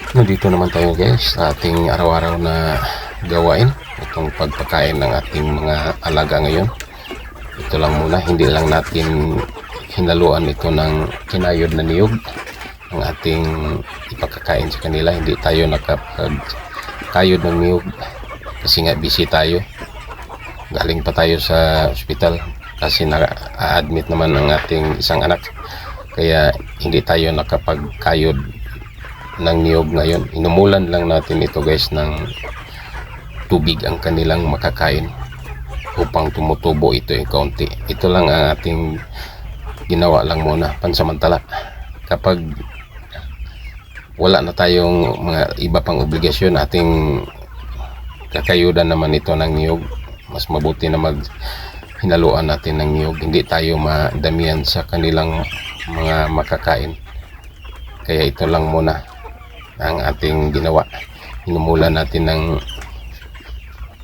Nandito naman tayo guys sa ating araw-araw na gawain. Itong pagpakain ng ating mga alaga ngayon. Ito lang muna, hindi lang natin hinaluan ito ng kinayod na niyog ang ating ipakakain sa kanila. Hindi tayo nakapagkayod ng niyog kasi nga busy tayo. Galing pa tayo sa ospital kasi na-admit naman ang ating isang anak. Kaya hindi tayo nakapagkayod ng niyog ngayon. Inumulan lang natin ito guys ng tubig ang kanilang makakain upang tumutubo ito kaunti. Ito lang ang ating ginawa lang muna pansamantala. Kapag wala na tayong mga iba pang obligasyon, ating kakayudan naman ito ng niyog. Mas mabuti na hinaluan natin ng niyog. Hindi tayo madamihan sa kanilang mga makakain. Kaya ito lang muna ang ating ginawa. Inumulan natin ng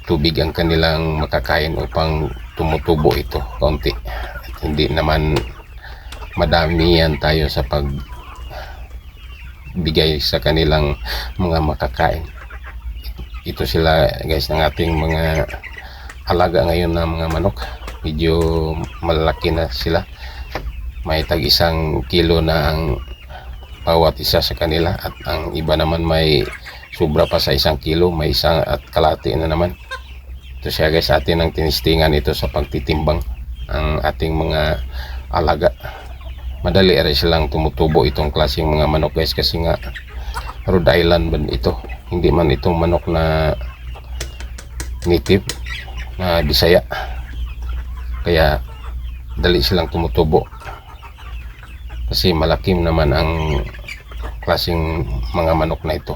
tubig ang kanilang makakain upang tumutubo ito kaunti. At hindi naman madamihan tayo sa pagbigay sa kanilang mga makakain. Ito sila guys ng ating mga alaga ngayon na mga manok. Medyo malaki na sila. May tag 1 kilo na ang bawat isa sa kanila, at ang iba naman may sobra pa sa 1 kilo, may 1 at kalahati na naman. Ito siya guys, atin ang tinistingan ito sa pagtitimbang ang ating mga alaga. Madali rin silang tumutubo itong klaseng mga manok guys, kasi nga Rhode Island man ito, hindi man itong manok na native na Bisaya, kaya dali silang tumutubo kasi malakim naman ang klaseng mga manok na ito.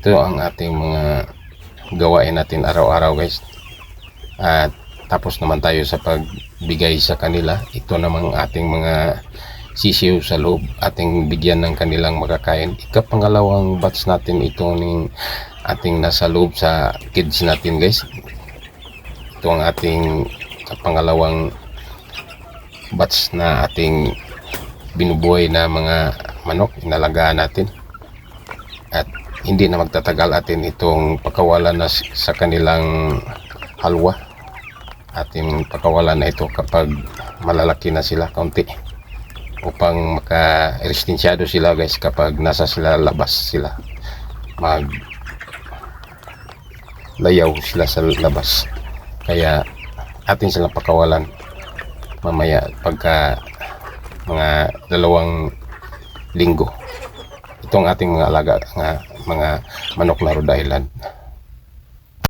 Ito ang ating mga gawain natin araw-araw guys. At tapos naman tayo sa pagbigay sa kanila. Ito namang ating mga sisiw sa loob, ating bigyan ng kanilang makakain. Ikapangalawang batch natin ito ng ating nasa loob sa kids natin guys. Ito ang ating pangalawang batch na ating binubuhay na mga manok, inalagaan natin. At hindi na magtatagal atin itong pakawalan na sa kanilang halwa. Ating pakawalan na ito kapag malalaki na sila kaunti, upang maka-restensyado sila guys kapag nasa sila labas sila, layaw sila sa labas. Kaya atin silang pakawalan mamaya pagka mga 2 linggo. Itong ating mga alaga, mga manok na Rhode Island.